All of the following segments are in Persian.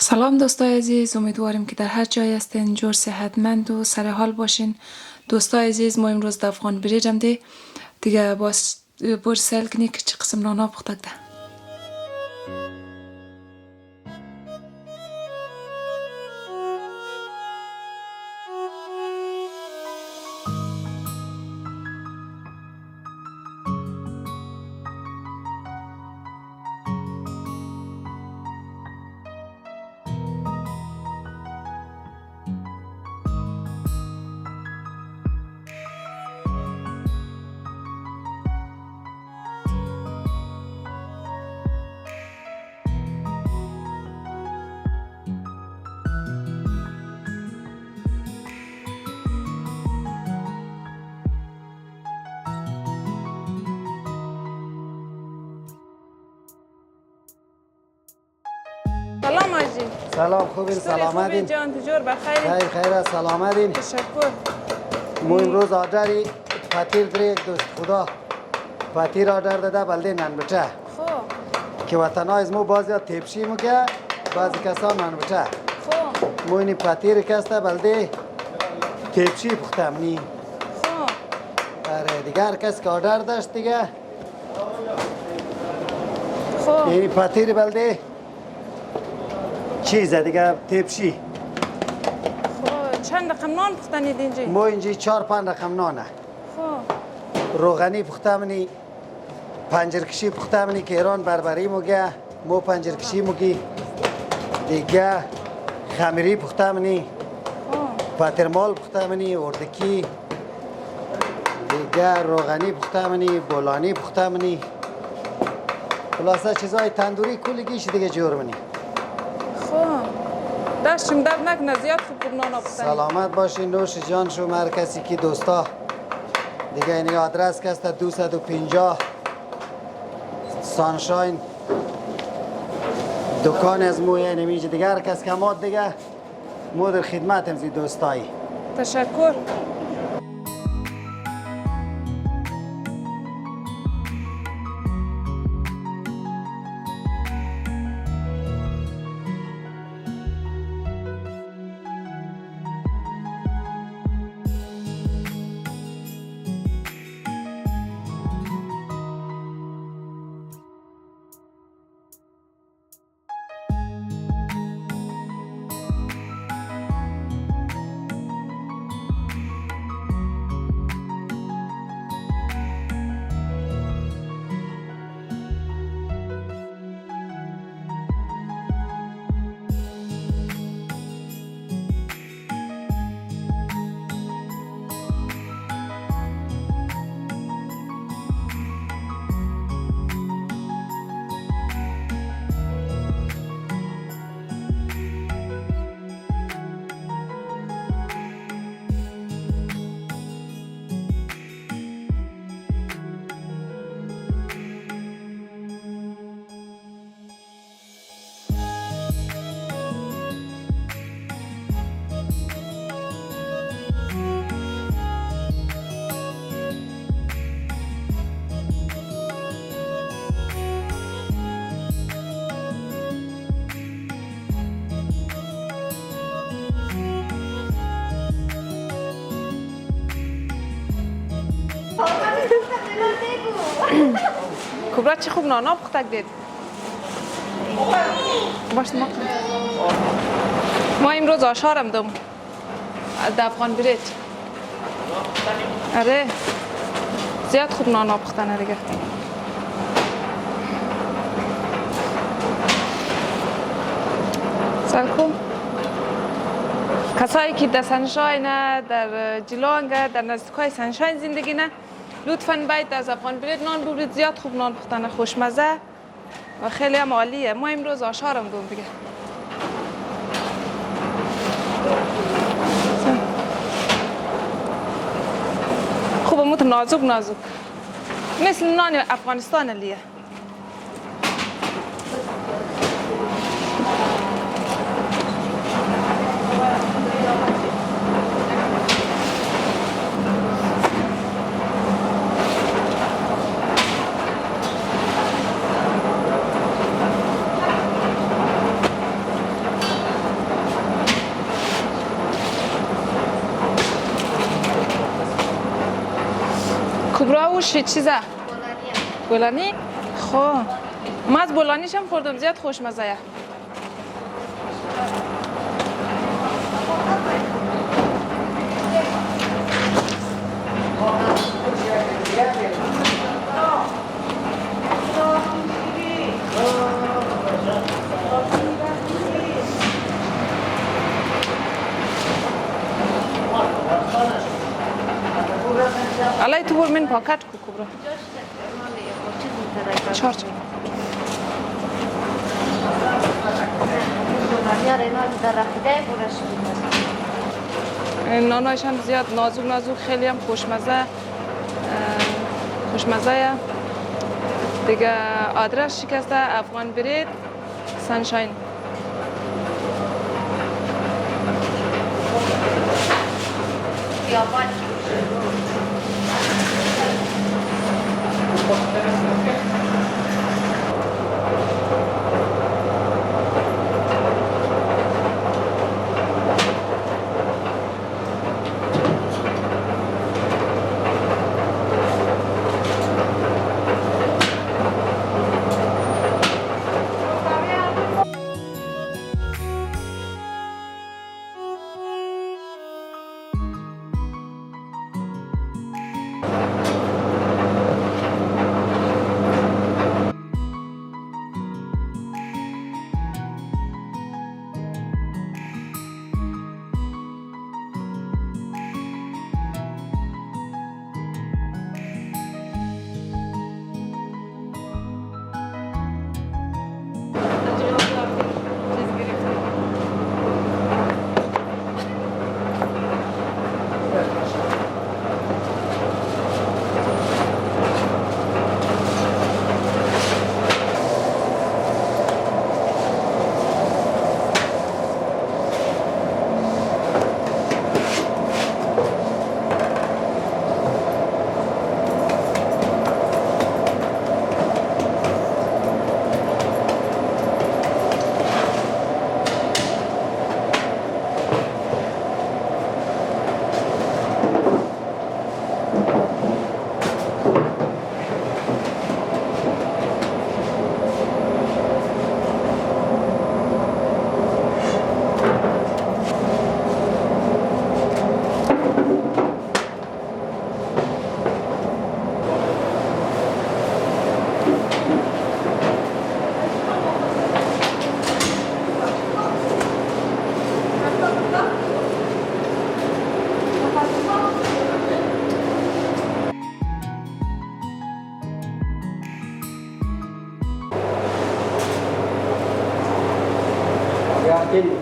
سلام دوستای عزیز، امیدواریم که در هر جای هستین جور صحتمند و سر حال باشین. دوستای عزیز، ما امروز در افغان بریجم دیگه باز برج سیل کنی که چه قسم نانا پختک ده. سلام آجی. سلام، خوبین؟ سلامتین؟ جان تجور بخیر؟ خیر سلامتین؟ تشکر. ما امروز آردری پتیر داره دوست خدا پتیر آردر داده بلده ننبچه خب که وطنهای از ما بعضی ها تیپشی مگه بعضی کسا ننبچه. خب ما اینی پتیر کسته بلده تیپشی پختم نی. خب اره دیگه هر کس که آردر داشت دیگه خب اینی پتیر بلده چیزه دیگه تیپشی. خب چند رقم نان پختنید اینجا؟ ما اینجا 4-5 رقم نانه. خب روغنی پختمنی، پنجرکشی پختمنی که ایران بربری مگه مو پنجرکشی مگی دیگه خمیری پختمنی، خب پترمال پختمنی، اردکی دیگه روغنی پختمنی، بولانی پختمنی، خلاصه چیزای تندوری کلگیش دیگه جور منی. خب دستشم درد نکنه، زیاد خوب نان پختنید. سلامت باشین، نوش جان شما هر کسی که دوستا دیگه این آدرس که است 250 سانشاین دکان از مویه نمیشه دیگه هر کس که ماد دیگه مو در خدمت همزی دوستایی. تشکر. کبرا چی خوب نانا پختک دید. باش ما امروز آشارم دم در افغان بریج. آره زیاد خوب نانا پختنه دیگه. سلام. کسایی که در سنشاین در جیلانگ در نزدیکای سنشاین زندگی نه لطفاً باید از افغان بریج نان ببرید، زیاد خوب نان پختنه، خوشمزه و خیلی هم عالیه. ما امروز آشارم دوم دیگه. خوبه موت نازک نازک مثل نان افغانستان لیه. کبرا و چیزه؟ بولانی؟ خب من از بولانیش هم خوردم زیاد خوشمزه یه. الان تو برو من پاکت کو کبرا چهار نانایش هم زیاد نازک نازک خیلی هم خوشمزه دیگه آدرس شکسته افغان برید سنشاین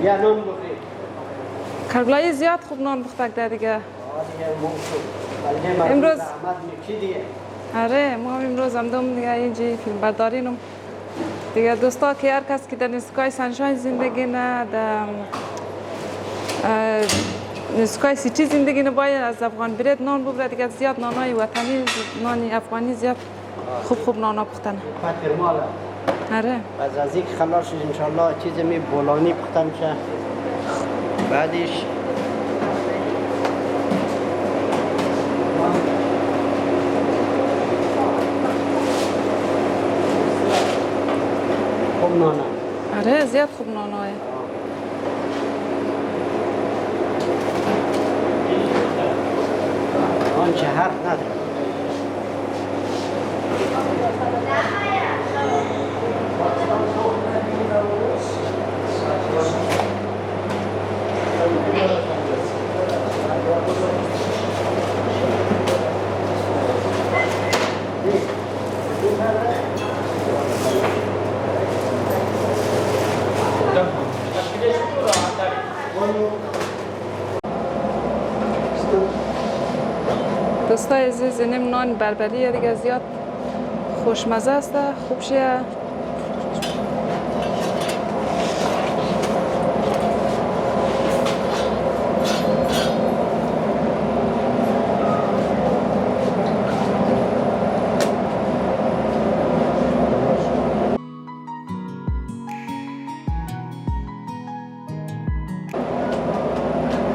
یا نان بخورید. کربلایی زیاد خوب نان بختک ده دیگه. امروز آره ما هم امروز هم دوم دیگه اینجا فیلم بردارینم دیگه دوستا که هر کس که در نسکای سنشاین زندگی نه در نسکای سیتی زندگی نه باید از افغان برید نان ببره دیگه زیاد نانای وطنی نانی افغانی زیاد خوب نانا پختن. آره. از اینکه خلاص شد انشالله چیزی می بولانی پختن میشه. بعدش خوب نانه. آره زیاد خوب نانه. آنچه حرف نداره. دوستای عزیز اینم نان بربریه دیگه زیاد خوشمزه است خوب شه.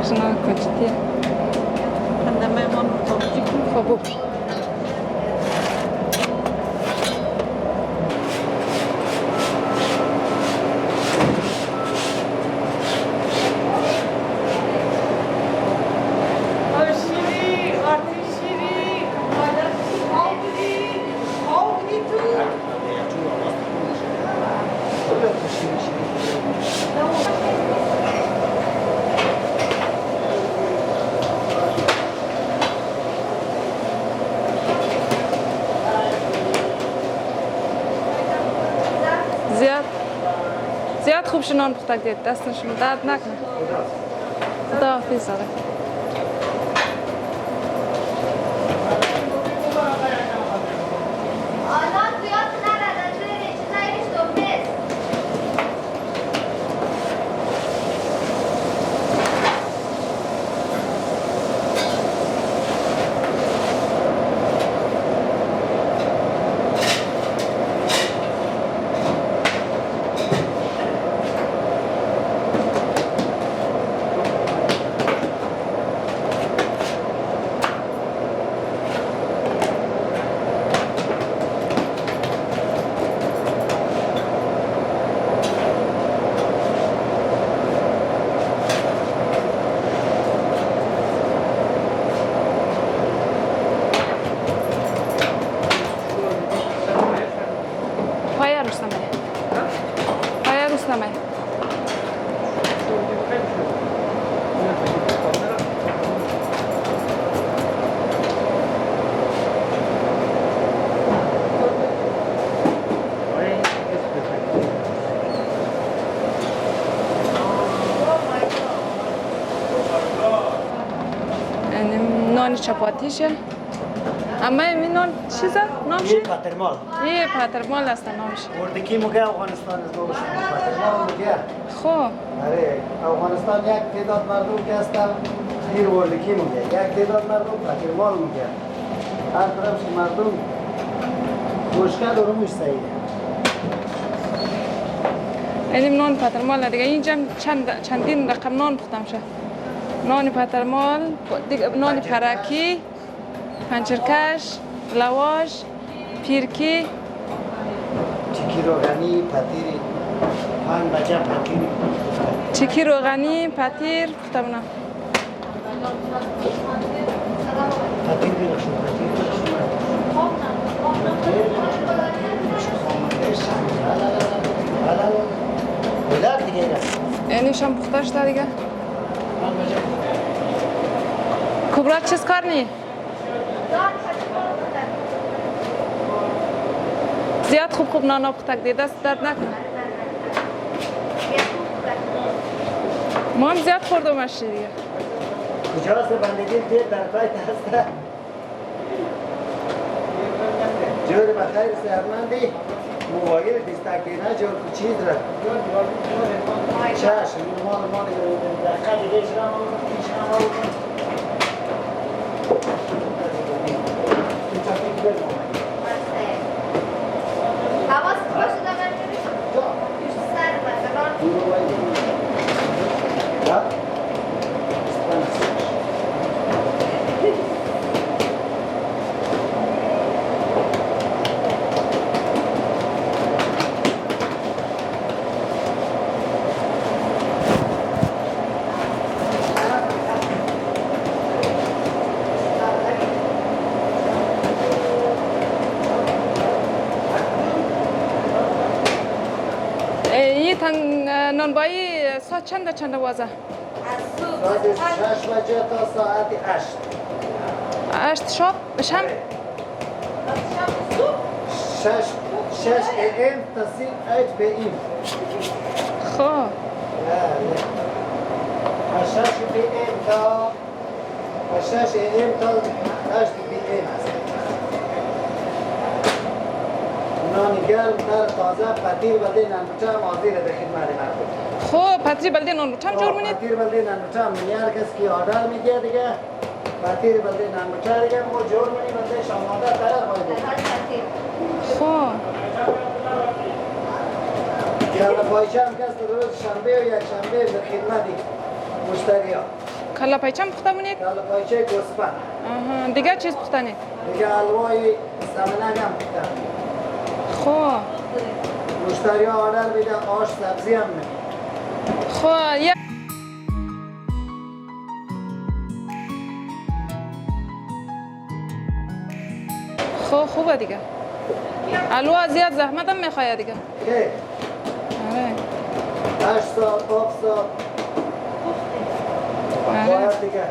شنو کجتیه؟ Andame mon topçu. خب زیاد خوب نان پختک دید دستشون درد نکنه. خداحافظ آقا. نان چپاتیشه. اما این نان چیزه؟ نامشه؟ یه پترمال. یه پترمال است نامشه. وردکی موگه افغانستان از نامش پترمال موگه. خب. آره افغانستان یک تعداد مردم که هستن این وردکی موگه. یک تعداد مردم پترمال موگه. هر طرفش مردم گوشکد و رومش سعیده. این نان پترمال دیگه اینجا چندین رقم نان پختم شد. نان پترمال، نان پرکی، پنچرکش، لواش، پیرکی، چکی روغنی، پتیری، پنج بجه پتیری. چکی روغنی، پتیر پختم نه. پتیر بیرشون، پتیر بیرشون. بلد دیگه است. اینش هم پخته شده دیگه. کبرا چیز کار نی؟ زیاد خوب نانا پختک دیده دست درد نکنه. ما هم زیاد خوردم اشی دیگه. کجاست بندگی دیر در پایت هسته؟ جور بخیر سهرمندی موبایل دیستاکینا جور کچید را چاش مال دقیقه دیگه شرام حواست باشه دارم پیش سر نانبایی ساعت چند وازه؟ از 6 بجه تا ساعت 8 8 شب بشم؟ 6 AM تا 8 PM خب از 6 PM تا 6 AM تا 8 PM است نان گرم در تازه پتیر بلده نانبوچه هم حاضر به خدمت مردم خب پتری بلده نانبوچه هم جور منید؟ پتیر بلده نانبوچه هم هر کس که آردر میگه دیگه پتیر بلده نانبوچه دیگه ما جور منی بلده شاماده تیار باید خب کلا پایچه هم کس روز شنبه و یک شنبه به خدمت مشتری ها کلا پایچه هم پخته منید؟ کلا پایچه گوسفند دیگه چیز پخته نید؟ دیگه حلوای سمنگ هم پخته خب مشتری ها آردر بیده آش سبزی هم میده خب خب خوبه دیگه الوا زیاد زحمت هم میخواه دیگه که آره 8 ساعت 7 ساعت باید دیگه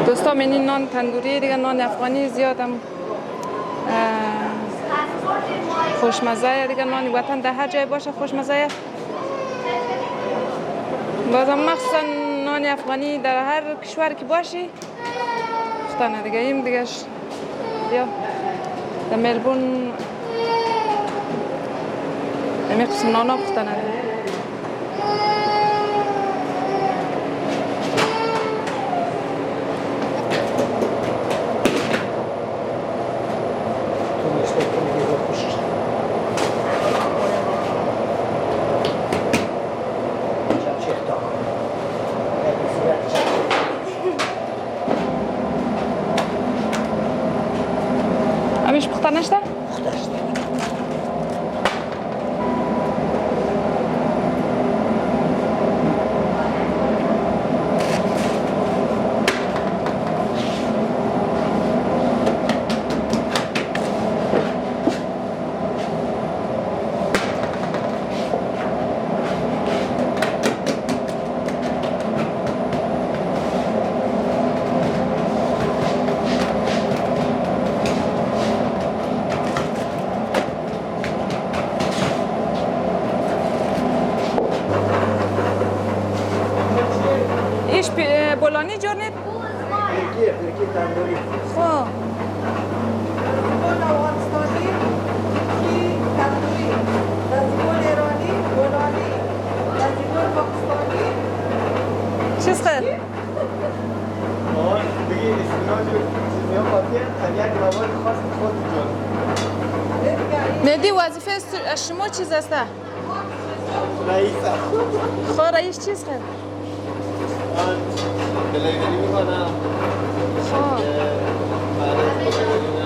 دوستان این نان تندوری دیگه نان افغانی زیاد هم خوشمزه دیگه. نان وطن در هر جای باشه خوشمزه. بازم مخصوصا نان افغانی در هر کشور که باشی پختنه دیگه. این دیگه بیا در ملبورن همه قسم نانا پختنه دیگه. همیش پختنه شده؟ پخته شده. ایش بولانی جور نید؟ فرکی تندوری. خب زبان افغانستانی، ترکی، تندوری، در زبان ایرانی، بولانی، در زبان پاکستانی. چیز خیر؟ آه دیگه استناجو چیزی هم باقیه یک روال خاص خود جان مهدی وظیفه شما چیز است؟ رئیسه خب رئیس چیز خیر؟ آن بلایدنی میکنم خب بعد از بلایدنی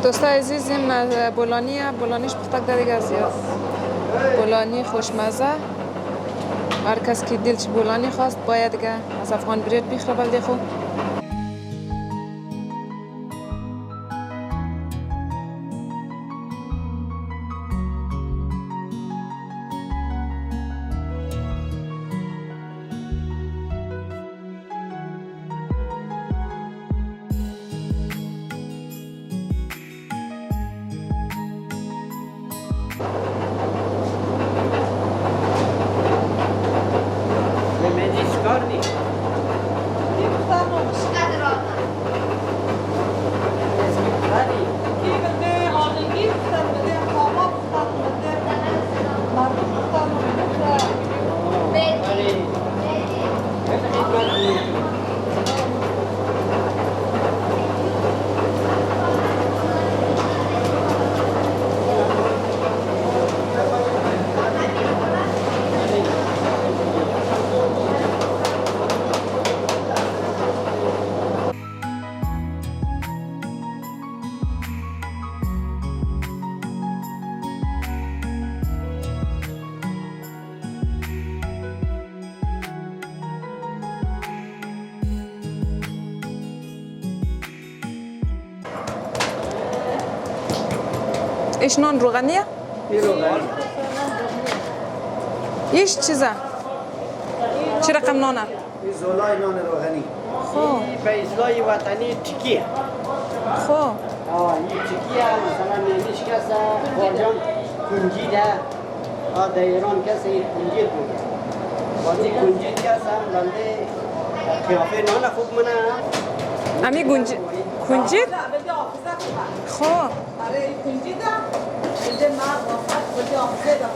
دوستای عزیز این بولانیش پختک در دیگه زیاد بولانی خوشمزه. هر کس که دلش بولانی خواست باید دیگه از افغان برید بخره بلده خو. ایش نان روغنیه؟ ایش چیزه؟ چی رقم نانه؟ این زولای نان روغنی. خب به اصلاح وطنی تکیه خب این تکیه مثلا نیش کسا بارجان کنجیده در ایران کسی کنجید بود بازی کنجید کسا بنده قیافه نان خوب منه امی کنجید؟ بده آفزه کنم. خب آره کنجیده بده مرد وقت بده آفزه دم.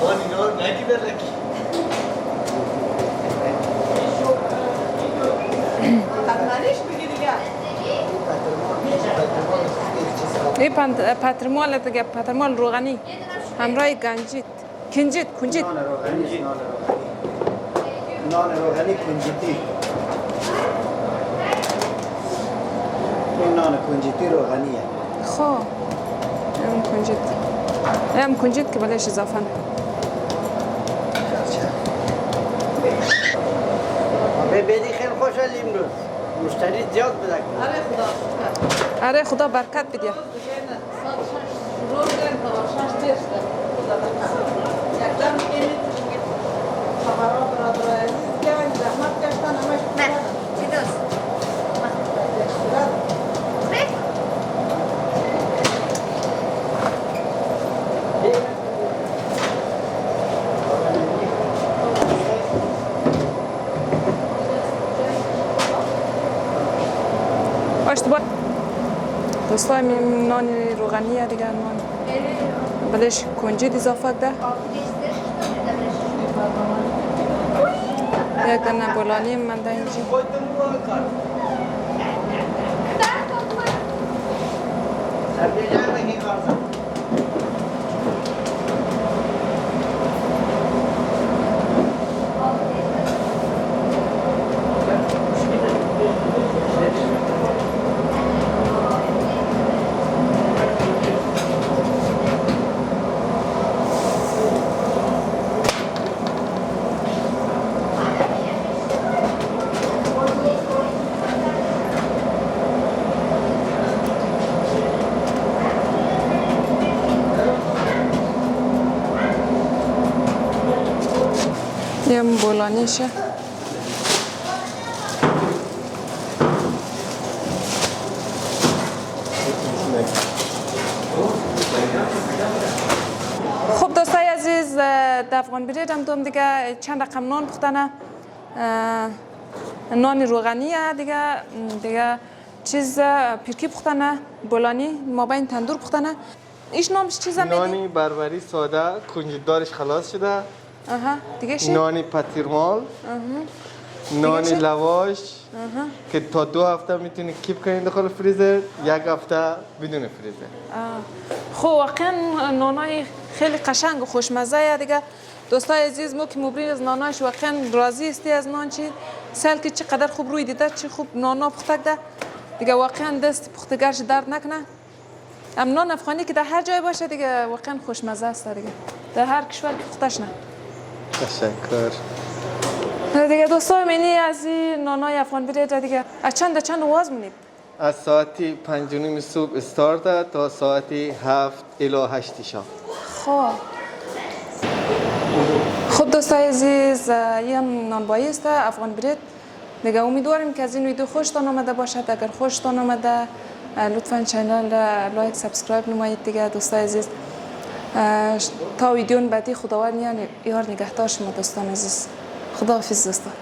آن اینا رو نگی برکی پترمال دیگه، پترمال روغنی همراه کنجد. کنجد نان روغنی است، نان روغنی کنجدی. این نان کنجدی روغنیه. خب هم کنجد که بلش اضافه نه. بدی خیلی خوشحالی امروز مشتری زیاد بده کنه. آره خدا برکت بده. نه چی دوست اشتباه دوستای نان روغنیه دیگه، نان بلش کنجد اضافه ده. یک دانه بولانی من ده اینجا. یم بولانیشه. خب دوستای عزیز، در افغان برید هم دوم دیگه چند رقم نان پختنه، نان روغنیه دیگه چیز پیرکی پختنه، بولانی مابین تندور پختنه. ایش نامش چیزه میدی؟ نانی بربری ساده کنجددارش خلاص شده. آها دیگه چی؟ نانی پتیرمال، نانی چی؟ لواش که تا 2 هفته میتونی کیپ کنید داخل فریزر، 1 هفته بدون فریزر. خب واقعا نانای خیلی قشنگ و خوشمزه دیگه. دوستای عزیز، ما که مبرین از نانایش واقعا راضی استی از نان چی سال که چقدر خوب روی دیده، چی خوب نانا پخته ده دیگه. واقعا دست پختگرش درد نکنه. ام نان افغانی که در هر جای باشه دیگه واقعا خوشمزه است دیگه، در هر کشور که پختش نه. تشکر. دیگه دوستای منی از این نانای افغان برید دیگه از چند واز مونید؟ از ساعت 5:30 صبح استارت تا ساعت 7 الی 8 شب. خب دوستای عزیز، این هم نانبایی است افغان برید دیگه. امیدواریم که از این ویدیو خوشتان آمده باشد. اگر خوشتان آمده لطفا چینل لایک سابسکرایب نمایید دیگه دوستای عزیز. تا ویدیو بعدی خداوند یار نگهدار شما دوستان عزیز. خداحافظ دوستان.